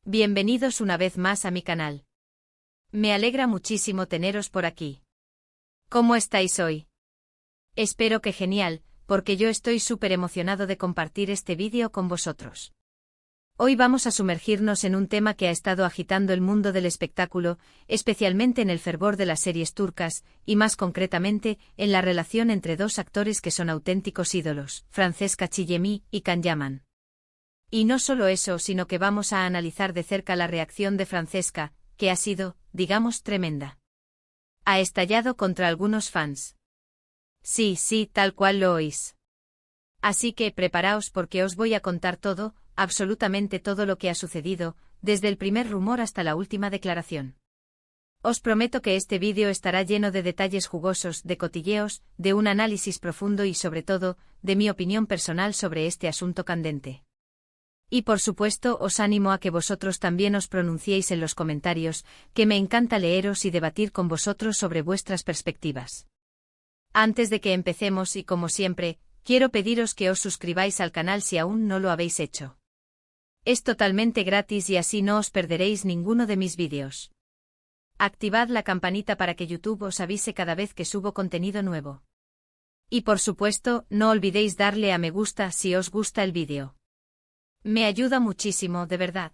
Bienvenidos una vez más a mi canal. Me alegra muchísimo teneros por aquí. ¿Cómo estáis hoy? Espero que genial, porque yo estoy súper emocionado de compartir este vídeo con vosotros. Hoy vamos a sumergirnos en un tema que ha estado agitando el mundo del espectáculo, especialmente en el fervor de las series turcas, y más concretamente, en la relación entre dos actores que son auténticos ídolos, Francesca Chillemi y Can Yaman. Y no solo eso, sino que vamos a analizar de cerca la reacción de Francesca, que ha sido, digamos, tremenda. Ha estallado contra algunos fans. Sí, tal cual lo oís. Así que preparaos porque os voy a contar todo, absolutamente todo lo que ha sucedido, desde el primer rumor hasta la última declaración. Os prometo que este vídeo estará lleno de detalles jugosos, de cotilleos, de un análisis profundo y sobre todo, de mi opinión personal sobre este asunto candente. Y por supuesto os animo a que vosotros también os pronunciéis en los comentarios, que me encanta leeros y debatir con vosotros sobre vuestras perspectivas. Antes de que empecemos y como siempre, quiero pediros que os suscribáis al canal si aún no lo habéis hecho. Es totalmente gratis y así no os perderéis ninguno de mis vídeos. Activad la campanita para que YouTube os avise cada vez que subo contenido nuevo. Y por supuesto, no olvidéis darle a me gusta si os gusta el vídeo. Me ayuda muchísimo, de verdad.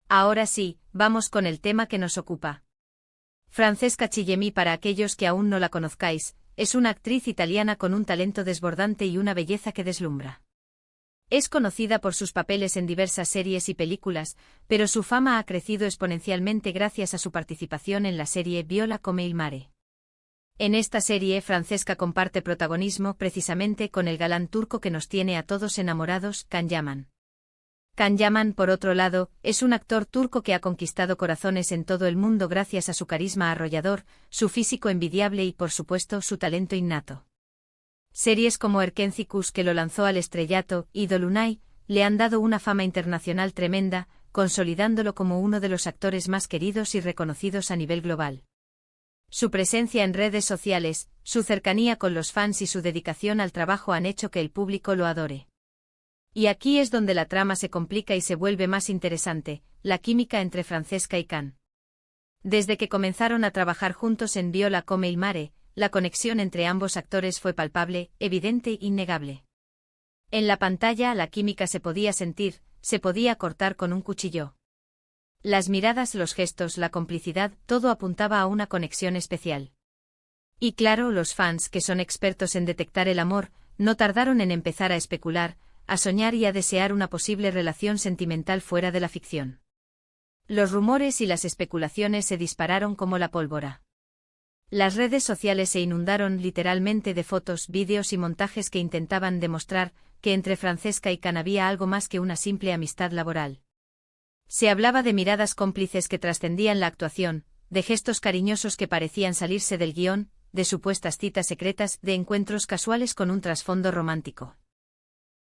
Ahora sí, vamos con el tema que nos ocupa. Francesca Chillemi, para aquellos que aún no la conozcáis, es una actriz italiana con un talento desbordante y una belleza que deslumbra. Es conocida por sus papeles en diversas series y películas, pero su fama ha crecido exponencialmente gracias a su participación en la serie Viola come il mare. En esta serie Francesca comparte protagonismo precisamente con el galán turco que nos tiene a todos enamorados, Can Yaman. Can Yaman, por otro lado, es un actor turco que ha conquistado corazones en todo el mundo gracias a su carisma arrollador, su físico envidiable y por supuesto su talento innato. Series como Erkencikus, que lo lanzó al estrellato, y Dolunay, le han dado una fama internacional tremenda, consolidándolo como uno de los actores más queridos y reconocidos a nivel global. Su presencia en redes sociales, su cercanía con los fans y su dedicación al trabajo han hecho que el público lo adore. Y aquí es donde la trama se complica y se vuelve más interesante, la química entre Francesca y Can. Desde que comenzaron a trabajar juntos en Viola come il mare, la conexión entre ambos actores fue palpable, evidente e innegable. En la pantalla la química se podía sentir, se podía cortar con un cuchillo. Las miradas, los gestos, la complicidad, todo apuntaba a una conexión especial. Y claro, los fans, que son expertos en detectar el amor, no tardaron en empezar a especular, a soñar y a desear una posible relación sentimental fuera de la ficción. Los rumores y las especulaciones se dispararon como la pólvora. Las redes sociales se inundaron literalmente de fotos, vídeos y montajes que intentaban demostrar que entre Francesca y Can había algo más que una simple amistad laboral. Se hablaba de miradas cómplices que trascendían la actuación, de gestos cariñosos que parecían salirse del guión, de supuestas citas secretas, de encuentros casuales con un trasfondo romántico.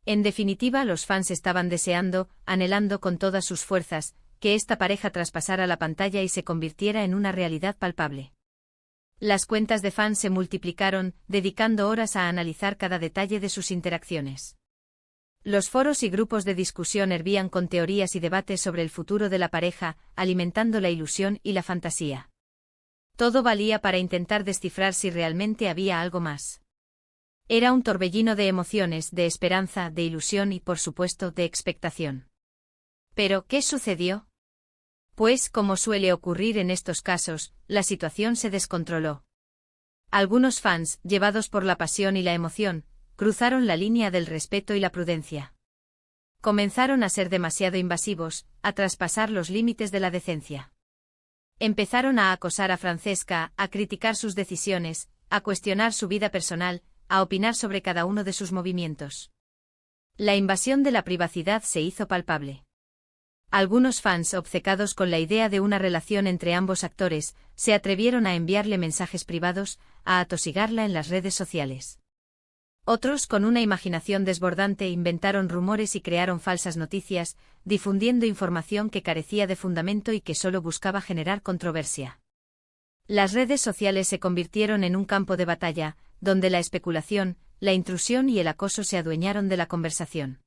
En definitiva, los fans estaban deseando, anhelando con todas sus fuerzas, que esta pareja traspasara la pantalla y se convirtiera en una realidad palpable. Las cuentas de fans se multiplicaron, dedicando horas a analizar cada detalle de sus interacciones. Los foros y grupos de discusión hervían con teorías y debates sobre el futuro de la pareja, alimentando la ilusión y la fantasía. Todo valía para intentar descifrar si realmente había algo más. Era un torbellino de emociones, de esperanza, de ilusión y, por supuesto, de expectación. ¿Pero qué sucedió? Pues, como suele ocurrir en estos casos, la situación se descontroló. Algunos fans, llevados por la pasión y la emoción, cruzaron la línea del respeto y la prudencia. Comenzaron a ser demasiado invasivos, a traspasar los límites de la decencia. Empezaron a acosar a Francesca, a criticar sus decisiones, a cuestionar su vida personal, a opinar sobre cada uno de sus movimientos. La invasión de la privacidad se hizo palpable. Algunos fans, obcecados con la idea de una relación entre ambos actores, se atrevieron a enviarle mensajes privados, a atosigarla en las redes sociales. Otros, con una imaginación desbordante, inventaron rumores y crearon falsas noticias, difundiendo información que carecía de fundamento y que solo buscaba generar controversia. Las redes sociales se convirtieron en un campo de batalla, donde la especulación, la intrusión y el acoso se adueñaron de la conversación.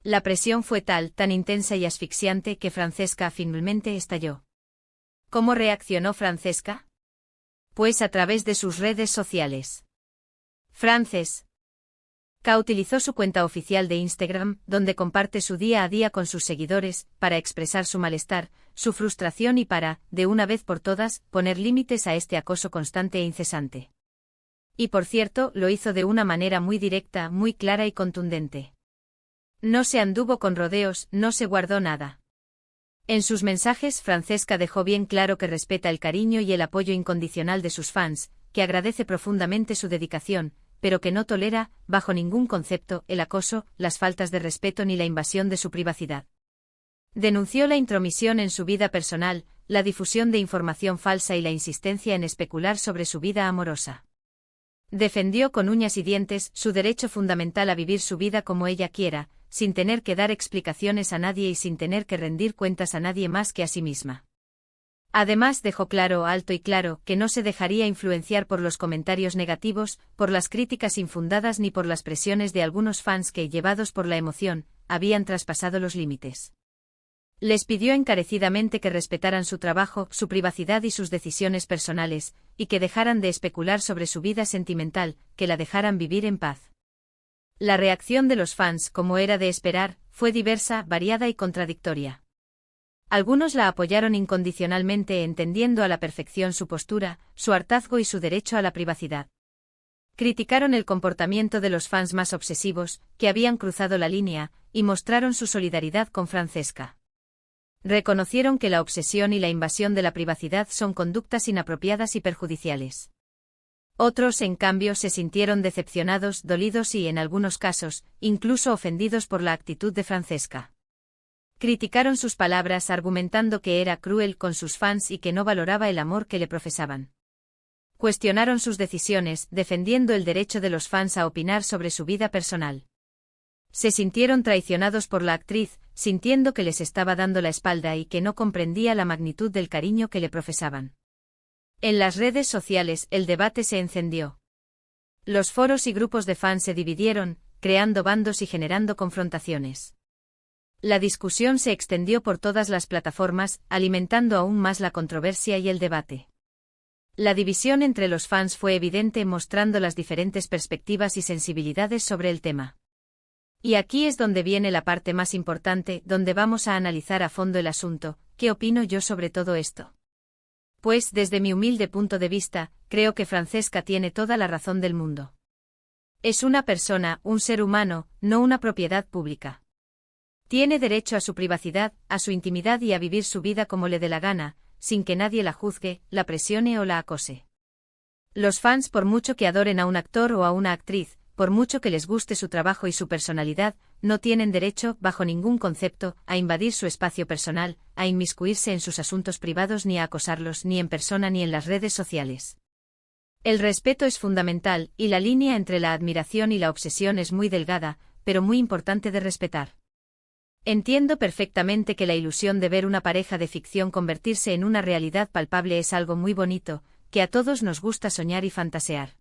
La presión fue tal, tan intensa y asfixiante que Francesca finalmente estalló. ¿Cómo reaccionó Francesca? Pues a través de sus redes sociales. Francesca utilizó su cuenta oficial de Instagram, donde comparte su día a día con sus seguidores, para expresar su malestar, su frustración y para, de una vez por todas, poner límites a este acoso constante e incesante. Y por cierto, lo hizo de una manera muy directa, muy clara y contundente. No se anduvo con rodeos, no se guardó nada. En sus mensajes, Francesca dejó bien claro que respeta el cariño y el apoyo incondicional de sus fans, que agradece profundamente su dedicación, pero que no tolera, bajo ningún concepto, el acoso, las faltas de respeto ni la invasión de su privacidad. Denunció la intromisión en su vida personal, la difusión de información falsa y la insistencia en especular sobre su vida amorosa. Defendió con uñas y dientes su derecho fundamental a vivir su vida como ella quiera, sin tener que dar explicaciones a nadie y sin tener que rendir cuentas a nadie más que a sí misma. Además dejó claro, alto y claro, que no se dejaría influenciar por los comentarios negativos, por las críticas infundadas ni por las presiones de algunos fans que, llevados por la emoción, habían traspasado los límites. Les pidió encarecidamente que respetaran su trabajo, su privacidad y sus decisiones personales, y que dejaran de especular sobre su vida sentimental, que la dejaran vivir en paz. La reacción de los fans, como era de esperar, fue diversa, variada y contradictoria. Algunos la apoyaron incondicionalmente entendiendo a la perfección su postura, su hartazgo y su derecho a la privacidad. Criticaron el comportamiento de los fans más obsesivos, que habían cruzado la línea, y mostraron su solidaridad con Francesca. Reconocieron que la obsesión y la invasión de la privacidad son conductas inapropiadas y perjudiciales. Otros, en cambio, se sintieron decepcionados, dolidos y, en algunos casos, incluso ofendidos por la actitud de Francesca. Criticaron sus palabras argumentando que era cruel con sus fans y que no valoraba el amor que le profesaban. Cuestionaron sus decisiones, defendiendo el derecho de los fans a opinar sobre su vida personal. Se sintieron traicionados por la actriz, sintiendo que les estaba dando la espalda y que no comprendía la magnitud del cariño que le profesaban. En las redes sociales, el debate se encendió. Los foros y grupos de fans se dividieron, creando bandos y generando confrontaciones. La discusión se extendió por todas las plataformas, alimentando aún más la controversia y el debate. La división entre los fans fue evidente, mostrando las diferentes perspectivas y sensibilidades sobre el tema. Y aquí es donde viene la parte más importante, donde vamos a analizar a fondo el asunto. ¿Qué opino yo sobre todo esto? Pues, desde mi humilde punto de vista, creo que Francesca tiene toda la razón del mundo. Es una persona, un ser humano, no una propiedad pública. Tiene derecho a su privacidad, a su intimidad y a vivir su vida como le dé la gana, sin que nadie la juzgue, la presione o la acose. Los fans, por mucho que adoren a un actor o a una actriz, por mucho que les guste su trabajo y su personalidad, no tienen derecho, bajo ningún concepto, a invadir su espacio personal, a inmiscuirse en sus asuntos privados ni a acosarlos ni en persona ni en las redes sociales. El respeto es fundamental, y la línea entre la admiración y la obsesión es muy delgada, pero muy importante de respetar. Entiendo perfectamente que la ilusión de ver una pareja de ficción convertirse en una realidad palpable es algo muy bonito, que a todos nos gusta soñar y fantasear.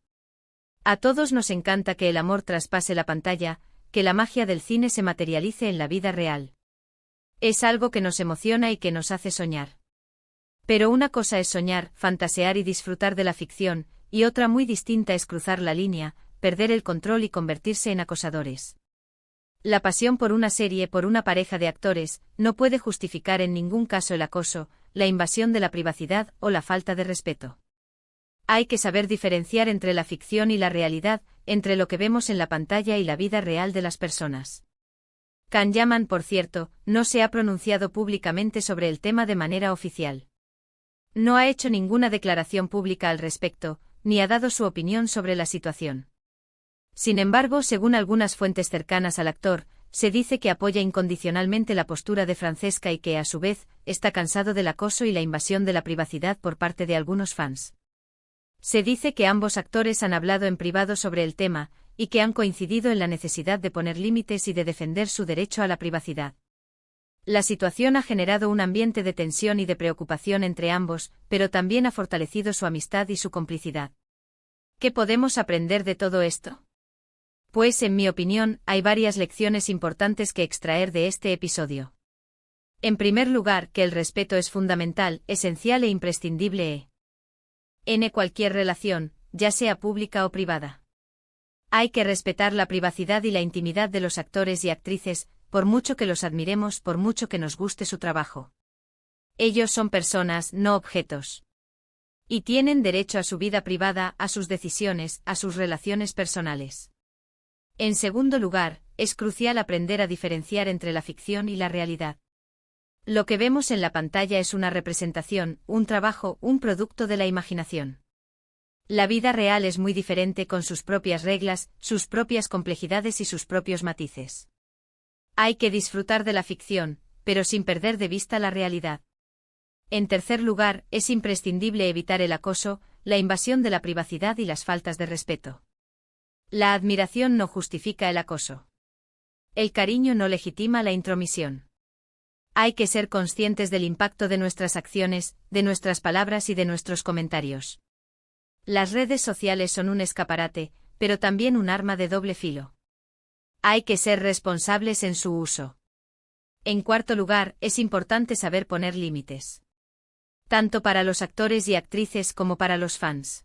A todos nos encanta que el amor traspase la pantalla, que la magia del cine se materialice en la vida real. Es algo que nos emociona y que nos hace soñar. Pero una cosa es soñar, fantasear y disfrutar de la ficción, y otra muy distinta es cruzar la línea, perder el control y convertirse en acosadores. La pasión por una serie, por una pareja de actores, no puede justificar en ningún caso el acoso, la invasión de la privacidad o la falta de respeto. Hay que saber diferenciar entre la ficción y la realidad, entre lo que vemos en la pantalla y la vida real de las personas. Can Yaman, por cierto, no se ha pronunciado públicamente sobre el tema de manera oficial. No ha hecho ninguna declaración pública al respecto, ni ha dado su opinión sobre la situación. Sin embargo, según algunas fuentes cercanas al actor, se dice que apoya incondicionalmente la postura de Francesca y que, a su vez, está cansado del acoso y la invasión de la privacidad por parte de algunos fans. Se dice que ambos actores han hablado en privado sobre el tema, y que han coincidido en la necesidad de poner límites y de defender su derecho a la privacidad. La situación ha generado un ambiente de tensión y de preocupación entre ambos, pero también ha fortalecido su amistad y su complicidad. ¿Qué podemos aprender de todo esto? Pues, en mi opinión, hay varias lecciones importantes que extraer de este episodio. En primer lugar, que el respeto es fundamental, esencial e imprescindible en cualquier relación, ya sea pública o privada. Hay que respetar la privacidad y la intimidad de los actores y actrices, por mucho que los admiremos, por mucho que nos guste su trabajo. Ellos son personas, no objetos. Y tienen derecho a su vida privada, a sus decisiones, a sus relaciones personales. En segundo lugar, es crucial aprender a diferenciar entre la ficción y la realidad. Lo que vemos en la pantalla es una representación, un trabajo, un producto de la imaginación. La vida real es muy diferente, con sus propias reglas, sus propias complejidades y sus propios matices. Hay que disfrutar de la ficción, pero sin perder de vista la realidad. En tercer lugar, es imprescindible evitar el acoso, la invasión de la privacidad y las faltas de respeto. La admiración no justifica el acoso. El cariño no legitima la intromisión. Hay que ser conscientes del impacto de nuestras acciones, de nuestras palabras y de nuestros comentarios. Las redes sociales son un escaparate, pero también un arma de doble filo. Hay que ser responsables en su uso. En cuarto lugar, es importante saber poner límites. Tanto para los actores y actrices como para los fans.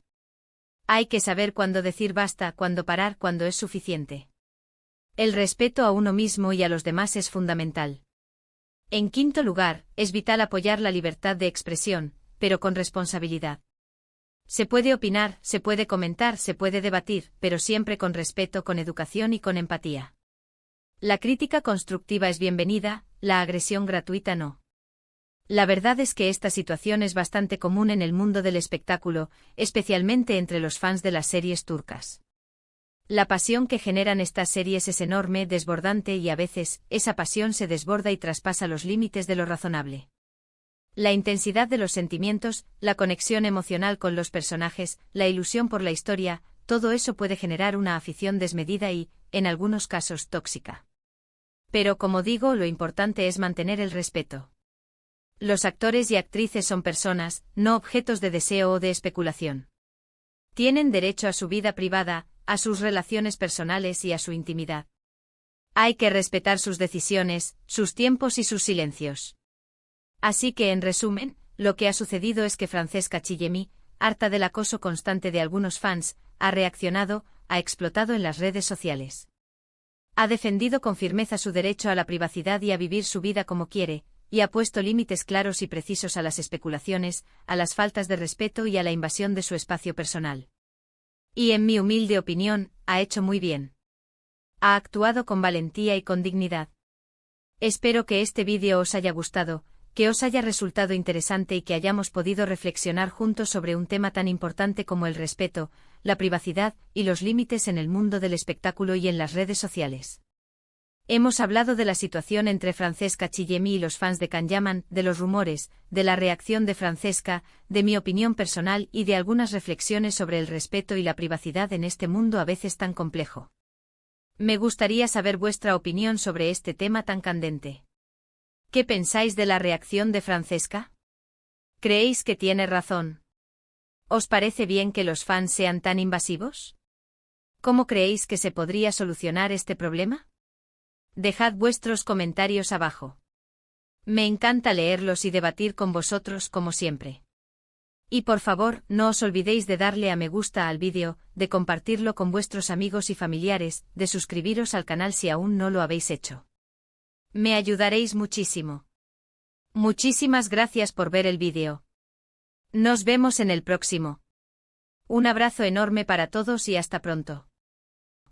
Hay que saber cuándo decir basta, cuándo parar, cuándo es suficiente. El respeto a uno mismo y a los demás es fundamental. En quinto lugar, es vital apoyar la libertad de expresión, pero con responsabilidad. Se puede opinar, se puede comentar, se puede debatir, pero siempre con respeto, con educación y con empatía. La crítica constructiva es bienvenida, la agresión gratuita no. La verdad es que esta situación es bastante común en el mundo del espectáculo, especialmente entre los fans de las series turcas. La pasión que generan estas series es enorme, desbordante y a veces, esa pasión se desborda y traspasa los límites de lo razonable. La intensidad de los sentimientos, la conexión emocional con los personajes, la ilusión por la historia, todo eso puede generar una afición desmedida y, en algunos casos, tóxica. Pero como digo, lo importante es mantener el respeto. Los actores y actrices son personas, no objetos de deseo o de especulación. Tienen derecho a su vida privada, a sus relaciones personales y a su intimidad. Hay que respetar sus decisiones, sus tiempos y sus silencios. Así que, en resumen, lo que ha sucedido es que Francesca Chillemi, harta del acoso constante de algunos fans, ha reaccionado, ha explotado en las redes sociales. Ha defendido con firmeza su derecho a la privacidad y a vivir su vida como quiere, y ha puesto límites claros y precisos a las especulaciones, a las faltas de respeto y a la invasión de su espacio personal. Y en mi humilde opinión, ha hecho muy bien. Ha actuado con valentía y con dignidad. Espero que este vídeo os haya gustado, que os haya resultado interesante y que hayamos podido reflexionar juntos sobre un tema tan importante como el respeto, la privacidad y los límites en el mundo del espectáculo y en las redes sociales. Hemos hablado de la situación entre Francesca Chillemi y los fans de Can Yaman, de los rumores, de la reacción de Francesca, de mi opinión personal y de algunas reflexiones sobre el respeto y la privacidad en este mundo a veces tan complejo. Me gustaría saber vuestra opinión sobre este tema tan candente. ¿Qué pensáis de la reacción de Francesca? ¿Creéis que tiene razón? ¿Os parece bien que los fans sean tan invasivos? ¿Cómo creéis que se podría solucionar este problema? Dejad vuestros comentarios abajo. Me encanta leerlos y debatir con vosotros como siempre. Y por favor, no os olvidéis de darle a me gusta al vídeo, de compartirlo con vuestros amigos y familiares, de suscribiros al canal si aún no lo habéis hecho. Me ayudaréis muchísimo. Muchísimas gracias por ver el vídeo. Nos vemos en el próximo. Un abrazo enorme para todos y hasta pronto.